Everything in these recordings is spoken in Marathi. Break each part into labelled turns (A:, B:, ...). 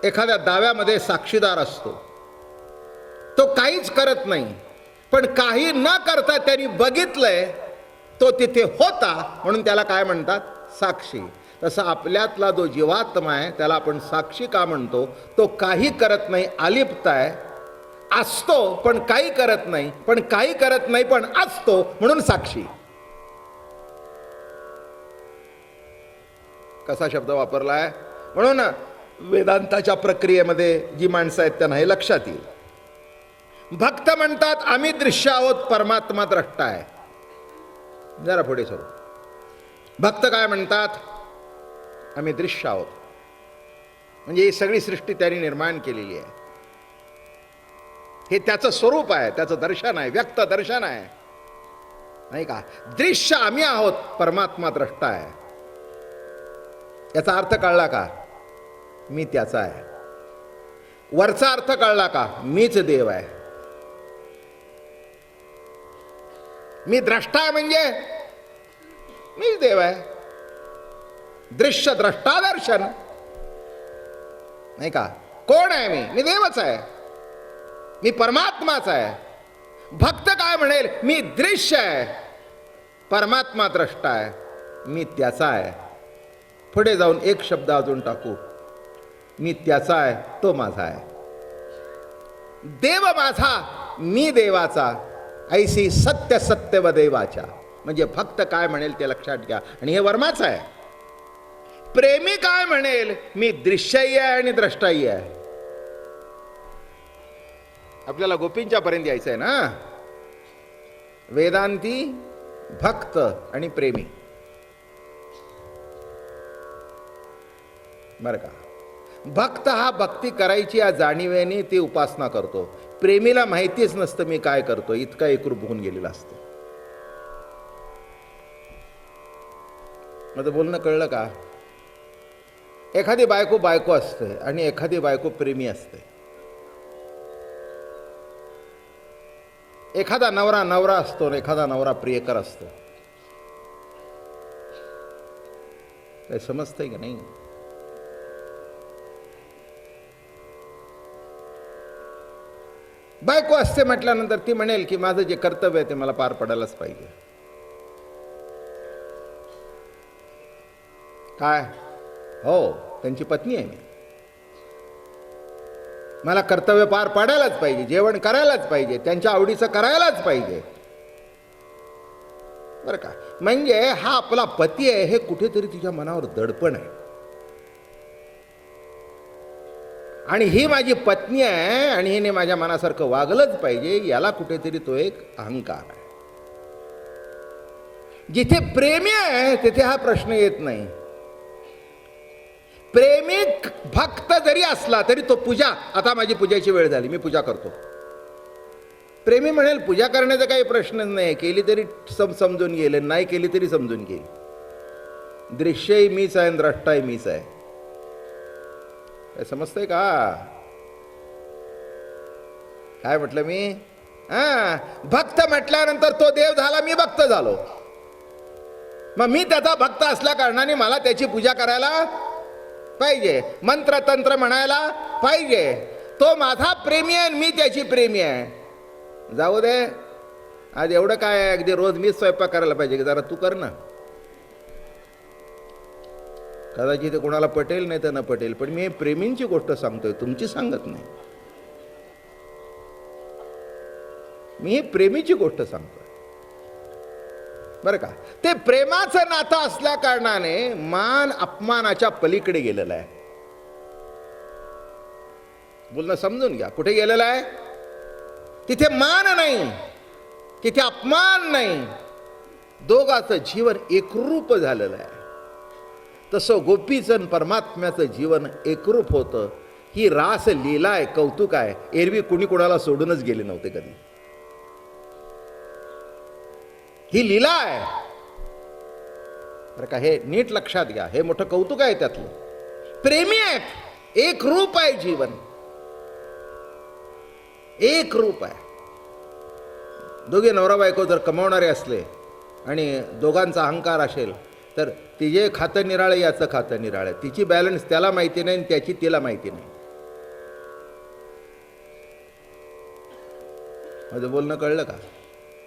A: एखाद्या दाव्यामध्ये साक्षीदार असतो, तो काहीच करत नाही, पण काही न करता त्यांनी बघितलंय, तो तिथे होता, म्हणून त्याला काय म्हणतात? साक्षी. तसं आपल्यातला जो जीवात्मा आहे त्याला आपण साक्षी का म्हणतो? तो काही करत नाही, अलिप्त आहे, असतो पण काही करत नाही, पण काही करत नाही पण असतो, म्हणून साक्षी. कसा शब्द वापरलाय? म्हणून वेदांताच्या प्रक्रियेमध्ये जी माणसं आहेत त्यांना हे लक्षात येईल. भक्त म्हणतात आम्ही दृश्य आहोत, परमात्मा द्रष्टा आहे. जरा पुढे सरू. भक्त काय म्हणतात? आम्ही दृश्य आहोत, म्हणजे ही सगळी सृष्टी त्यांनी निर्माण केलेली आहे, हे त्याचं स्वरूप आहे, त्याचं दर्शन आहे, व्यक्त दर्शन आहे, नाही का? दृश्य आम्ही आहोत, परमात्मा द्रष्टा आहे. याचा अर्थ कळला का? मी त्याचा आहे. वरचा अर्थ कळला का? मीच देव आहे. मी द्रष्टा आहे म्हणजे मीच देव आहे. दृश्य द्रष्टा दर्शन, नाही का? कोण आहे मी? मी देवच आहे, मी परमात्माच आहे. भक्त काय म्हणेल? मी दृश्य आहे, परमात्मा द्रष्टा आहे, मी त्याचा आहे. पुढे जाऊन एक शब्द अजून टाकू, मी त्याचा आहे, तो माझा आहे. देव माझा, मी देवाचा, ऐसी सत्य सत्य व देवाच्या. म्हणजे भक्त काय म्हणेल ते लक्षात घ्या, आणि हे वर्माचं आहे. प्रेमी काय म्हणेल? मी दृश्यही आहे आणि द्रष्टाही आहे. आपल्याला गोपींच्या पर्यंत यायचं आहे ना. वेदांती, भक्त आणि प्रेमी, बरं का? भक्त हा भक्ती करायची या जाणीवेने ती उपासना करतो. प्रेमीला माहितीच नसतं मी काय करतो, इतका एकरूप होऊन गेलेला असतो. माझं बोलणं कळलं का? एखादी बायको बायको असते आणि एखादी बायको प्रेमी असते. एखादा नवरा नवरा असतो आणि एखादा नवरा प्रियकर असतो. काय समजतंय की नाही? बायको असते म्हटल्यानंतर ती म्हणेल की माझं जे कर्तव्य आहे ते मला पार पडायलाच पाहिजे. काय? हो, त्यांची पत्नी आहे मी, मला कर्तव्य पार पाडायलाच पाहिजे, जेवण करायलाच पाहिजे, त्यांच्या आवडीचं करायलाच पाहिजे, बरं का? म्हणजे हा आपला पती आहे हे कुठेतरी तिच्या मनावर दडपण आहे, आणि ही माझी पत्नी आहे आणि हिने माझ्या मनासारखं वागलंच पाहिजे, याला कुठेतरी तो एक अहंकार आहे. जिथे प्रेमी आहे तिथे हा प्रश्न येत नाही. प्रेमी भक्त जरी असला तरी तो पूजा, आता माझी पूजेची वेळ झाली, मी पूजा करतो. प्रेमी म्हणेल पूजा करण्याचा काही प्रश्नच नाही, केली तरी समजून गेले, नाही केली तरी समजून गेली. दृश्यही मीच आहे, द्रष्टाही मीच आहे. काय समजतंय का? काय म्हटलं मी? भक्त म्हटल्यानंतर तो देव झाला, मी भक्त झालो. मग मी त्याचा भक्त असल्या कारणाने मला त्याची पूजा करायला पाहिजे, मंत्र तंत्र म्हणायला पाहिजे. तो माझा प्रेमी आहे, मी त्याची प्रेमी आहे. जाऊ दे, आज एवढं काय आहे, अगदी रोज मीच स्वयंपाक करायला पाहिजे की जरा तू कर ना. कदाचित कोणाला पटेल नाही तर न पटेल, पण मी प्रेमींची गोष्ट सांगतोय, तुमची सांगत नाही. मी प्रेमीची गोष्ट सांगतोय, बरं का? ते प्रेमाचं नातं असल्या कारणाने मान अपमानाच्या पलीकडे गेलेलं आहे. बोलणं समजून घ्या, कुठे गेलेलं आहे? तिथे मान नाही, तिथे अपमान नाही, दोघांचं जीवन एकरूप झालेलं आहे. तसं गोपीचं परमात्म्याचं जीवन एकरूप होतं. ही रास लीला आहे, कौतुक आहे. एरवी कुणी कोणाला सोडूनच गेले नव्हते कधी. ही लीला आहे, बरं का? हे नीट लक्षात घ्या, हे मोठं कौतुक आहे त्यातलं. प्रेमी आहेत, एक रूप आहे जीवन, एक रूप आहे. दोघे नवरा बायको जर कमावणारे असले आणि दोघांचा अहंकार असेल तर तिचे खातं निराळे, याचं खातं निराळे, तिची बॅलन्स त्याला माहिती नाही आणि त्याची तिला माहिती नाही. माझं बोलणं कळलं का?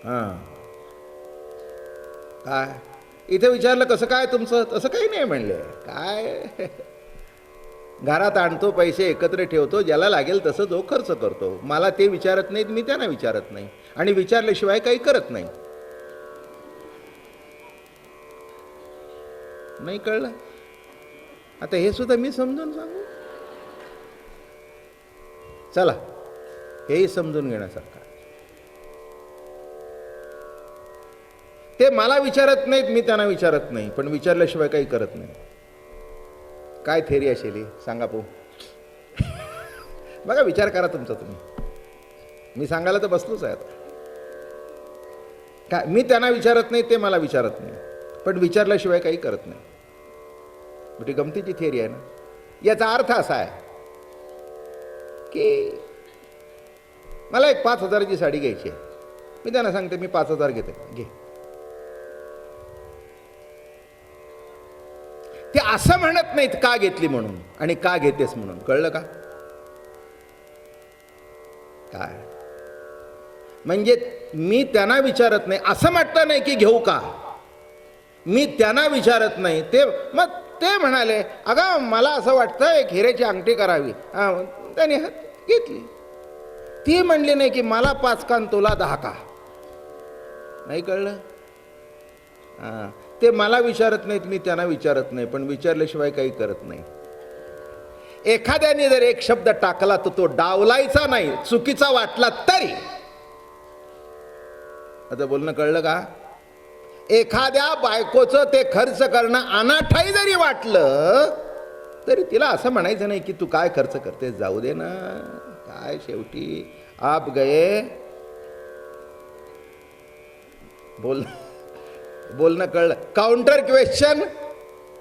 A: हां, काय इथे विचारलं कसं काय तुमचं? तसं काही नाही म्हणले. काय घरात आणतो, पैसे एकत्र ठेवतो, ज्याला लागेल तसं जो खर्च करतो. मला ते विचारत नाहीत, मी त्यांना विचारत नाही, आणि विचारल्याशिवाय काही करत नाही. नाही कळलं? आता हे सुद्धा मी समजून सांगू? चला, हेही समजून घेण्यासारखं. ते मला विचारत नाहीत, मी त्यांना विचारत नाही, पण विचारल्याशिवाय काही करत नाही. काय थेरी असेल सांगा पो? बघा, विचार करा तुमचा तुम्ही. मी सांगायला तर बसलोच आहे आता. काय, मी त्यांना विचारत नाही, ते मला विचारत नाही, पण विचारल्याशिवाय काही करत नाही. मोठी गमतीची थेरी आहे ना. याचा अर्थ असा आहे की मला एक 5,000ची साडी घ्यायची आहे. मी त्यांना सांगते मी 5,000 घेते, घे. ते असं म्हणत नाहीत का घेतली म्हणून आणि का घेतेस म्हणून. कळलं का? काय म्हणजे मी त्यांना विचारत नाही, असं म्हटलं नाही की घेऊ का, मी त्यांना विचारत नाही. ते मग ते म्हणाले अगं मला असं वाटतं एक हिऱ्याची अंगठी करावी. त्याने घेतली. ती म्हणली नाही की मला 5 का तुला 10 का. नाही कळलं? हां, ते मला विचारत नाहीत, मी त्यांना विचारत नाही, पण विचारल्याशिवाय काही करत नाही. एखाद्याने जर एक शब्द टाकला तर तो डावलायचा नाही, चुकीचा वाटला तरी. आता बोलणं कळलं का? एखाद्या बायकोचं ते खर्च करणं अनाठाई जरी वाटलं तरी तिला असं म्हणायचं नाही की तू काय खर्च करतेस, जाऊ दे ना, काय शेवटी आप गए. बोलणं कळलं? काउंटर क्वेश्चन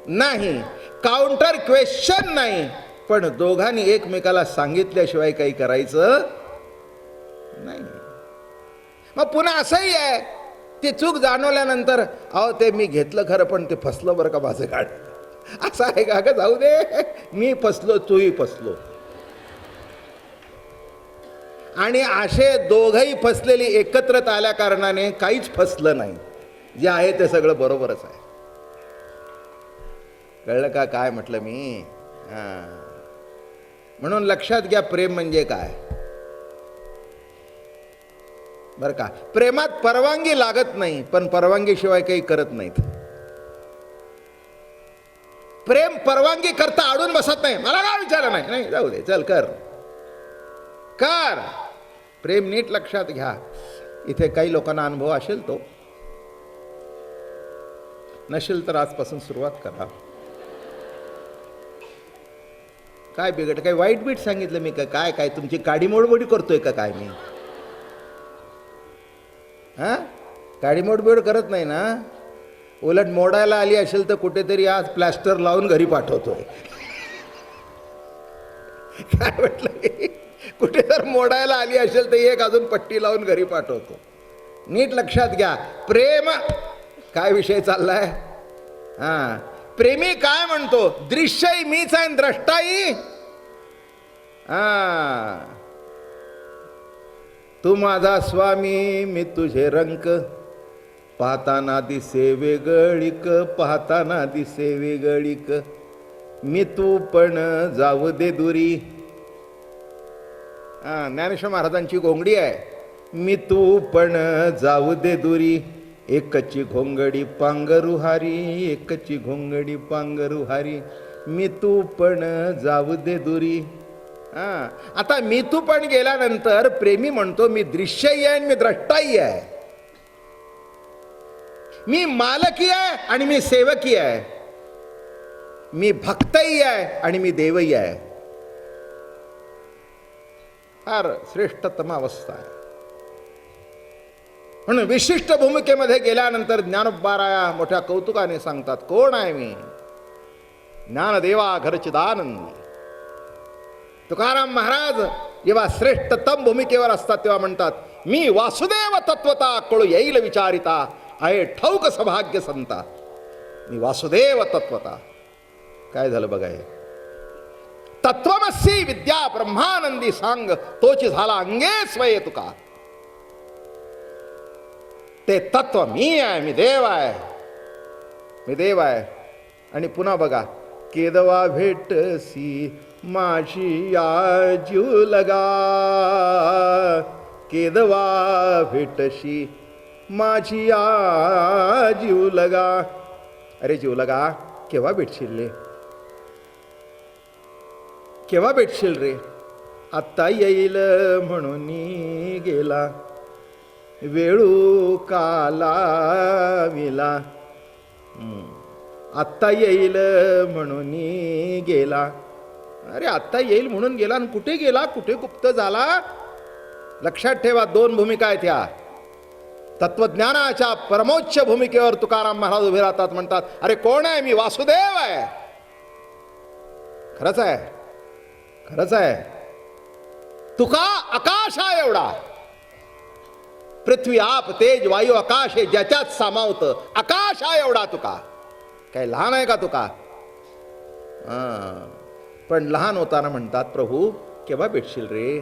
A: नाही, काउंटर क्वेश्चन नाही, पण दोघांनी एकमेकाला सांगितल्याशिवाय काही करायचं नाही. मग पुन्हा असंही आहे, ती चूक जाणवल्यानंतर अहो ते मी घेतलं खरं पण ते फसलं बरं का माझं गाड. असं आहे का? ग जाऊ दे, मी फसलो तूही फसलो. आणि असे दोघंही फसलेली एकत्रित आल्या कारणाने काहीच फसलं नाही. जे आहे ते सगळं बरोबरच आहे. कळलं का काय म्हटलं मी? हां, म्हणून लक्षात घ्या, प्रेम म्हणजे काय बरं का. प्रेमात परवानगी लागत नाही, पण परवानगीशिवाय काही करत नाहीत. प्रेम परवानगी करता अडून बसत नाही, मला काय विचार नाही, नाही जाऊ दे, चल कर कर. प्रेम नीट लक्षात घ्या. इथे काही लोकांना अनुभव असेल, तो नसेल तर आजपासून सुरुवात करा. काय बिघड, काय वाईट बीट सांगितलं मी का? काय काय तुमची काडी मोडबोडी करतोय का काय मी? हां, काडी मोडबोड करत नाही ना. उलट मोडायला आली असेल तर कुठेतरी आज प्लॅस्टर लावून घरी पाठवतोय. काय म्हटलं? कुठे जर मोडायला आली असेल तर एक अजून पट्टी लावून घरी पाठवतो. नीट लक्षात घ्या. प्रेम काय विषय चाललाय? हां, प्रेमी काय म्हणतो? दृश्यही मीच आहे, द्रष्टाही. हां, तू माझा स्वामी, मी तुझे रंक, पाहताना दिसे वेगळीक, पाहताना दिसे वेगळीक, मी तू पण जाऊ दे दुरी. ज्ञानेश्वर महाराजांची घोंगडी आहे. मी तू पण जाऊ दे दुरी, एकची घोंगडी पांगरुहारी, एकची घोंगडी पांगरुहारी, मी तू पण जाऊ दे दुरी. आता मी तू पण गेल्यानंतर प्रेमी म्हणतो मी दृश्यही आहे आणि मी द्रष्टाही आहे, मी मालकी आहे आणि मी सेवकी आहे, मी भक्तही आहे आणि मी देवही आहे. फार श्रेष्ठतम अवस्था आहे. म्हणून विशिष्ट भूमिकेमध्ये गेल्यानंतर ज्ञानोबाराया मोठ्या कौतुकाने सांगतात, कोण आहे मी? ज्ञानदेवा घरचिदानंदी. तुकाराम महाराज जेव्हा श्रेष्ठतम भूमिकेवर असतात तेव्हा म्हणतात, मी वासुदेव तत्वता कळू येईल विचारिता, आहे ठाऊक सौभाग्य संता. मी वासुदेव तत्वता. काय झालं बघा हे? तत्वमसी विद्या ब्रह्मानंदी सांग, तोची झाला अंगे स्वये तुका. ते तत्व मी आहे, मी देव आहे, मी देव आहे. आणि पुन्हा बघा, केदवा भेटसी माझी या जीव लगा, केदवा भेटशी माझी या जीव लगा. अरे जीव लगा, केव्हा भेटशील रे, केव्हा भेटशील रे. आत्ता येईल म्हणून गेला, वेळू काला विला. आत्ता येईल म्हणून गेला. अरे आत्ता येईल म्हणून गेला आणि कुठे गेला, कुठे गुप्त झाला. लक्षात ठेवा, दोन भूमिका आहेत ह्या. तत्वज्ञानाच्या परमोच्च भूमिकेवर तुकाराम महाराज उभे राहतात, म्हणतात अरे कोण आहे मी, वासुदेव आहे. खरंच आहे, खरंच आहे. तुका आकाश आहे एवढा, पृथ्वी आप तेज वायू आकाश हे ज्याच्यात सामावतं, आकाश आहे एवढा तुका. काय लहान आहे का तुका. पण लहान होताना म्हणतात प्रभू केव्हा भेटशील रे,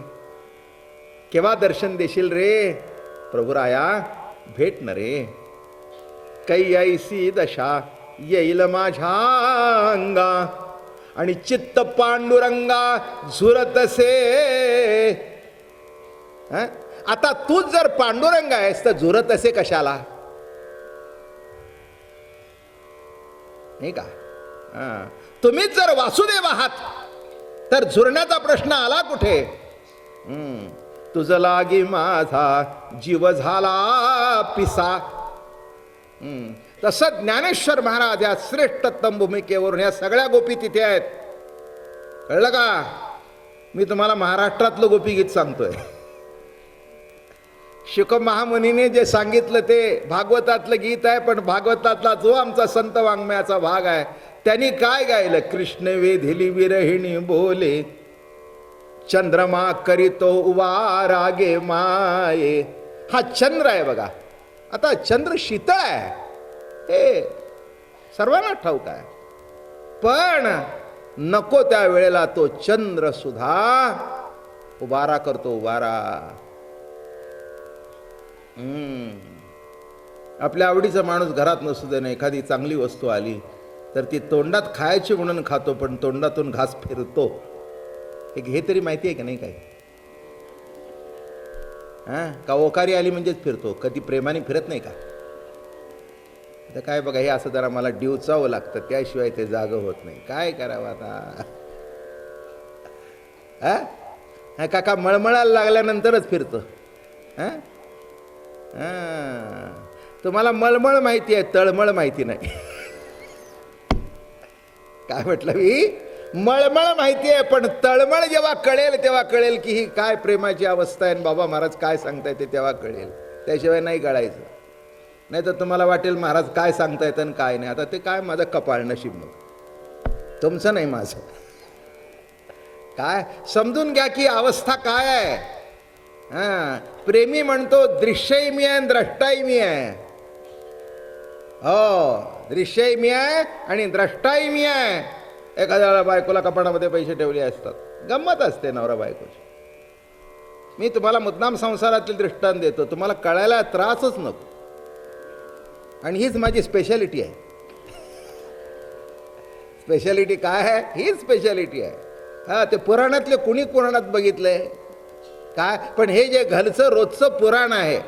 A: केव्हा दर्शन देशील रे. प्रभू राया भेट न रे, कै ऐसी दशा येईल माझ्या अंगा, आणि चित्त पांडुरंगा झुरतसे. आता तूच जर पांडुरंग आहेस तर झुरत असे कशाला, नाही का. तुम्हीच जर वासुदेव आहात तर झुरण्याचा प्रश्न आला कुठे. तुझ लागी माझा जीव झाला पिसा. तसं ज्ञानेश्वर महाराज या श्रेष्ठतम भूमिकेवरून या सगळ्या गोपी तिथे आहेत. कळलं का. मी तुम्हाला महाराष्ट्रातलं गोपीगीत सांगतोय. शुक महामुनीने जे सांगितलं ते भागवतातलं गीत आहे, पण भागवतातला जो आमचा संत वाङ्मयाचा भाग आहे त्यांनी काय गायलं. कृष्ण वेधिली विरहिणी बोले, चंद्रमा करीतो उवा रागे माये. हा चंद्र आहे बघा. आता चंद्र शीतळ आहे हे सर्वांना ठाऊक आहे, पण नको त्या वेळेला तो चंद्र सुद्धा उबारा करतो, उबारा. आपल्या आवडीचा माणूस घरात नसू दे ना, एखादी चांगली वस्तू आली तर ती तोंडात खायची म्हणून खातो, पण तोंडातून घास फिरतो. हे तरी माहिती आहे का नाही काही. का ओकारी आली म्हणजेच फिरतो, कधी प्रेमाने फिरत नाही का. तर काय बघा, हे असं जरा मला डिवचावं लागतं, त्याशिवाय ते जागं होत नाही. काय करावं आता. काका मळमळायला लागल्यानंतरच फिरतं. तुम्हाला मळमळ माहिती आहे, तळमळ माहिती नाही. काय म्हटलं मी, मळमळ माहिती आहे, पण तळमळ जेव्हा कळेल तेव्हा कळेल की ही काय प्रेमाची अवस्था आहे. बाबा महाराज काय सांगताय ते तेव्हा कळेल, त्याशिवाय नाही कळायचं. नाही तर तुम्हाला वाटेल महाराज काय सांगतायत आणि काय नाही. आता ते काय माझं कपाळ नशीब, मग तुमचं नाही माझं. काय समजून घ्या की अवस्था काय आहे. प्रेमी म्हणतो दृश्यही मी आहे, द्रष्टाही मी आहे. हो, दृश्यही मी आहे आणि द्रष्टाही मी आहे. एखाद्याला बायकोला कपाटामध्ये पैसे ठेवले असतात, गंमत असते नवरा बायकोची. मी तुम्हाला मुद्दाम संसारातील दृष्टांत देतो, तुम्हाला कळायला त्रासच नको. आणि हीच माझी स्पेशालिटी आहे. स्पेशालिटी काय आहे, हीच स्पेशालिटी आहे. ते पुराणातले कुणी पुराणात बघितलंय काय, पण हे जे घरचं रोजचं पुराण आहे,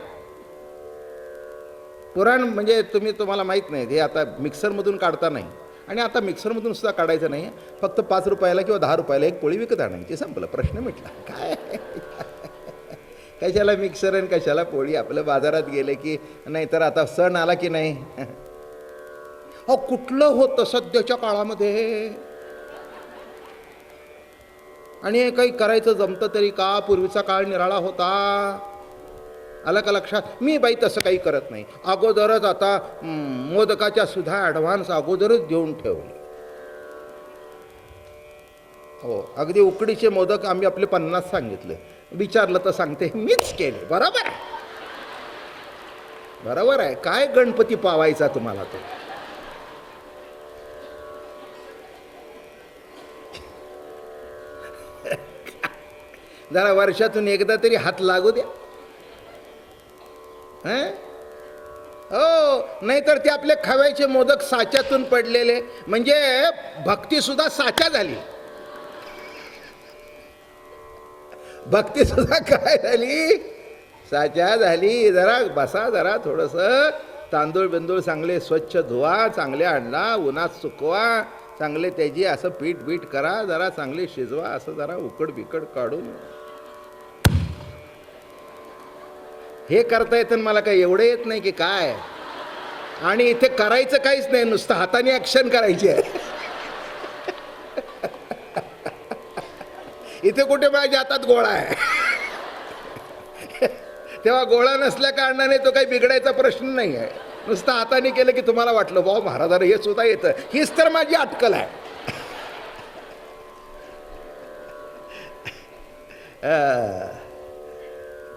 A: पुराण म्हणजे तुम्हाला माहीत नाही, हे आता मिक्सरमधून काढता नाही. आणि आता मिक्सरमधून सुद्धा काढायचं नाही, फक्त 5 रुपयाला किंवा 10 रुपयाला एक पोळी विकत आणायची, संपलं, प्रश्न मिटला. काय कशाला मिक्सर आणि कशाला पोळी. आपलं बाजारात गेले की नाही, तर आता सण आला की नाही, अहो कुठलं होतं सध्याच्या काळामध्ये. आणि काही करायचं जमतं तरी का, पूर्वीचा काळ निराळा होता. आलं का लक्षात. मी बाई तसं काही करत नाही. अगोदरच आता मोदकाच्या सुद्धा ॲडव्हान्स अगोदरच देऊन ठेवले. हो, अगदी उकडीचे मोदक आम्ही आपले 50 सांगितले. विचारलं तर सांगते मीच केले. बरोबर आहे, बरोबर आहे. काय गणपती पावायचा तुम्हाला तो. जरा वर्षातून एकदा तरी हात लागू द्या. हो, नाहीतर ते आपले खव्याचे मोदक साच्यातून पडलेले, म्हणजे भक्ती सुद्धा साचा झाली. भक्ती सुद्धा काय झाली, साचा झाली. जरा बसा, जरा थोडस तांदूळ बिंदूळ चांगले स्वच्छ धुवा, चांगले आणला, उन्हात सुकवा, चांगले त्याची असं पीठ बीठ करा, जरा चांगले शिजवा, असं जरा उकड बिकड काढून हे करता येतं. मला काय एवढं येत नाही की काय. आणि इथे करायचं काहीच नाही, नुसतं हाताने ॲक्शन करायची आहे. इथे कुठे माझ्या हातात गोळा आहे. तेव्हा गोळा नसल्या कारणाने तो काही बिघडायचा प्रश्न नाही आहे. नुसतं हाताने केलं की तुम्हाला वाटलं भाऊ महाराजांना हे सुद्धा येतं. हीच तर माझी अटकल आहे.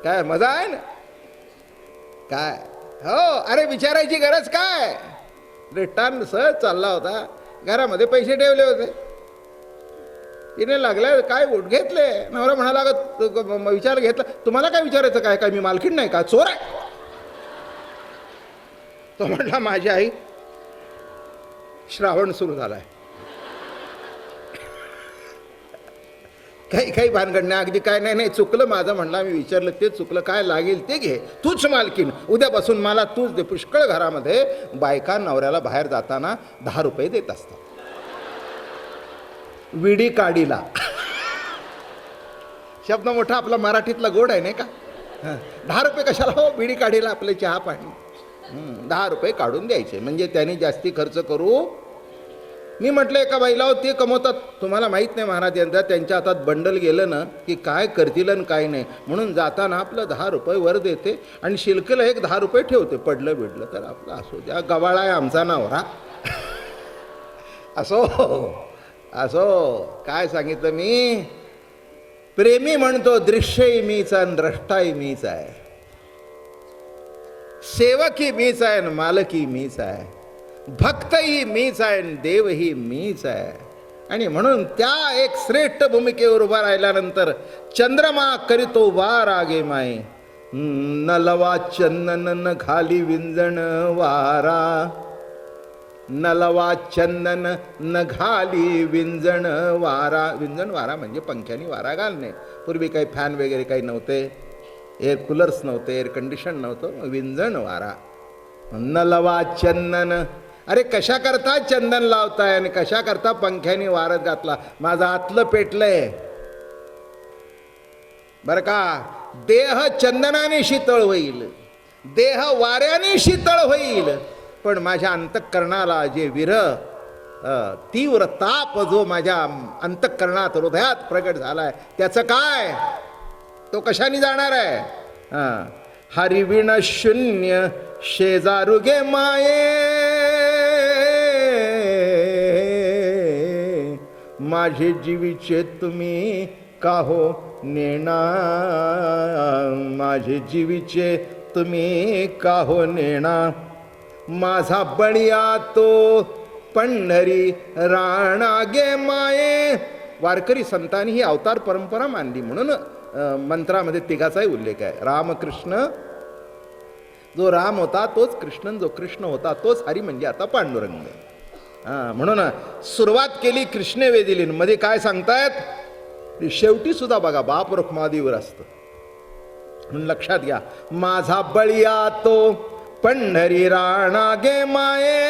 A: काय मजा आहे ना काय. हो, अरे विचारायची गरज काय. रिटर्न सहज चालला होता, घरामध्ये पैसे ठेवले होते, तिने लागले काय उठ घेतले. नवरा म्हणाला विचार घेतला. तुम्हाला काय विचारायचं काय, काय मी मालकीण नाही का, चोर आहे. तो म्हटला माझी आई, श्रावण सुरू झालाय, काही काही भानगड नाही, अगदी काय नाही, नाही चुकलं माझं. म्हणला मी विचारलं ते चुकलं, काय लागेल ते घे, तूच मालकीण, उद्यापासून मला तूच दे. पुष्कळ घरामध्ये बायका नवऱ्याला बाहेर जाताना 10 रुपये देत असतात, विडी काडीला. शब्द मोठा आपला मराठीतला गोड आहे नाही का. 10 रुपये कशाला हो, विडी काडीला आपले चहा पाणी. 10 रुपये काढून द्यायचे, म्हणजे त्यांनी जास्ती खर्च करू. मी म्हटलं एका बाईला, ते कमवतात, तुम्हाला माहीत नाही महाराज यांचा, त्यांच्या हातात बंडल गेलं ना की काय करतील आणि काय नाही, म्हणून जाताना आपलं 10 रुपये वर देते आणि शिल्कला एक 10 रुपये ठेवते, पडलं बिडलं तर आपलं असो द्या, गवाळा आहे आमचा नवरा. असो असो, काय सांगितलं मी. प्रेमी म्हणतो दृश्यही मीच आणि द्रष्टाही मीच आहे, सेवकही मीच आहे आणि मालकही मीच आहे, भक्तही मीच आहे आणि देवही मीच आहे. आणि म्हणून त्या एक श्रेष्ठ भूमिकेवर उभा राहिल्यानंतर चंद्रमा करीतो वार आगे माय, न लवा चंदन न घाली विंजण वारा, न लवा चंदन न घाली विंजण वारा. विंजण वारा म्हणजे पंख्याने वारा घालणे. पूर्वी काही फॅन वगैरे काही नव्हते, एअर कूलर्स नव्हते, एअर कंडिशन नव्हतं, विंजण वारा. न लवा चंदन, अरे कशा करता चंदन लावताय आणि कशा करता पंख्याने वारत घातला. माझं आतलं पेटलंय बरं का. देह चंदनाने शीतळ होईल, देह वाऱ्याने शीतळ होईल, पण माझ्या अंतःकरणाला जे विरह तीव्र ताप जो माझ्या अंतःकरणात हृदयात प्रगट झालाय, त्याचं काय, तो कशाने जाणार आहे. हरिविण शून्य शेजारुगे माये, माझे जीवीचे तुम्ही काहो नेणा, माझे जीवीचे तुम्ही काहो नेणा, माझा बळिया तो पंढरी राणागे माये. वारकरी संतांनी ही अवतार परंपरा मानली, म्हणून मंत्रामध्ये तिघाचाही उल्लेख आहे. रामकृष्ण, जो राम होता तोच कृष्ण, जो कृष्ण होता तोच हरी, म्हणजे आता पांडुरंग. म्हणून सुरुवात केली कृष्ण वेदिलीन, मध्ये काय सांगतायत, शेवटी सुद्धा बघा बाप रुक्मादीवर असतं. म्हणून लक्षात घ्या, माझा बळिया तो पंढरी राणा गे माये,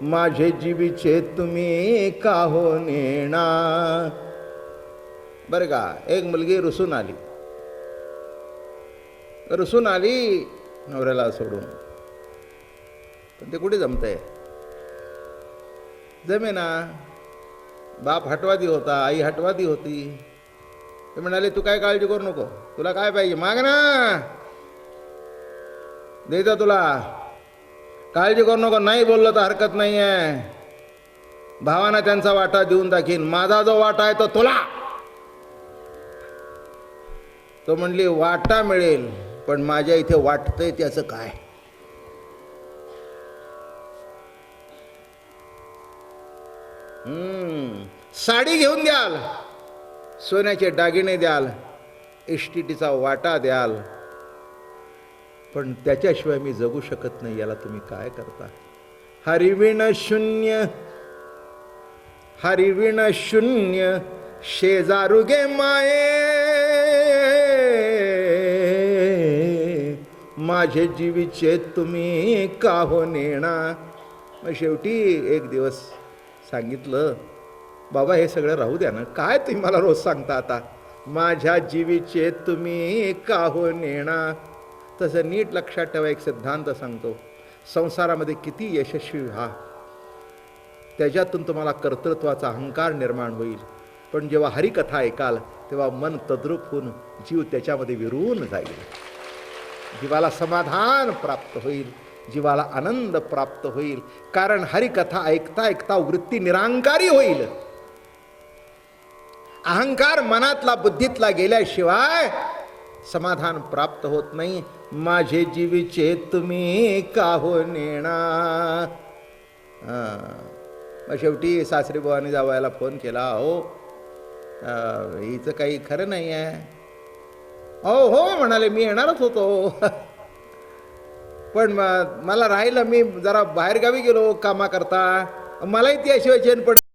A: माझे जीवीचे तुम्ही काहो नेणा. बरं का, एक मुलगी रुसून आली, रुसून आली नवऱ्याला सोडून, पण ते कुठे जमतंय, जमेना. बाप हटवादी होता, आई हटवादी होती. ते म्हणाले तू काय काळजी करू नको, तुला काय पाहिजे माग ना, देतो तुला, काळजी करू नको. नाही बोललं तर हरकत नाही आहे, भावाना त्यांचा वाटा देऊन टाकीन, माझा जो वाटा आहे तो तुला. तो म्हणली वाटा मिळेल, पण माझ्या इथे वाटतंय त्याचं काय. साडी घेऊन द्याल, सोन्याचे दागिने द्याल, इष्टिटीचा वाटा द्याल, पण त्याच्याशिवाय मी जगू शकत नाही, याला तुम्ही काय करता? हरिविण शून्य, हरिविण शून्य शेजारुगे माये, माझे जीवीचे तुम्ही काहो नेणा. मग शेवटी एक दिवस सांगितलं, बाबा हे सगळं राहू द्या ना, काय तुम्ही मला रोज सांगता आता, माझ्या जीवीचे तुम्ही काहो नेणा. तसं नीट लक्षात ठेवा, एक सिद्धांत सांगतो, संसारामध्ये किती यशस्वी व्हा, त्याच्यातून तुम्हाला कर्तृत्वाचा अहंकार निर्माण होईल, पण जेव्हा हरिकथा ऐकाल तेव्हा मन तद्रूप होऊन जीव त्याच्यामध्ये विरून जाईल, जीवाला समाधान प्राप्त होईल, जीवाला आनंद प्राप्त होईल. कारण हरिकथा ऐकता ऐकता वृत्ती निरांकारी होईल. अहंकार मनातला बुद्धीतला गेल्याशिवाय समाधान प्राप्त होत नाही. माझे जीवीचे तुम्ही काहो नेणा. मग शेवटी सासरी बुवाने जावयाला फोन केला, हो हिचं काही खरं नाही आहे. हो हो म्हणाले, मी येणारच होतो, पण मला राहिलं, मी जरा बाहेरगावी गेलो कामाकरता, मलाही ती अशिवाय चैन पड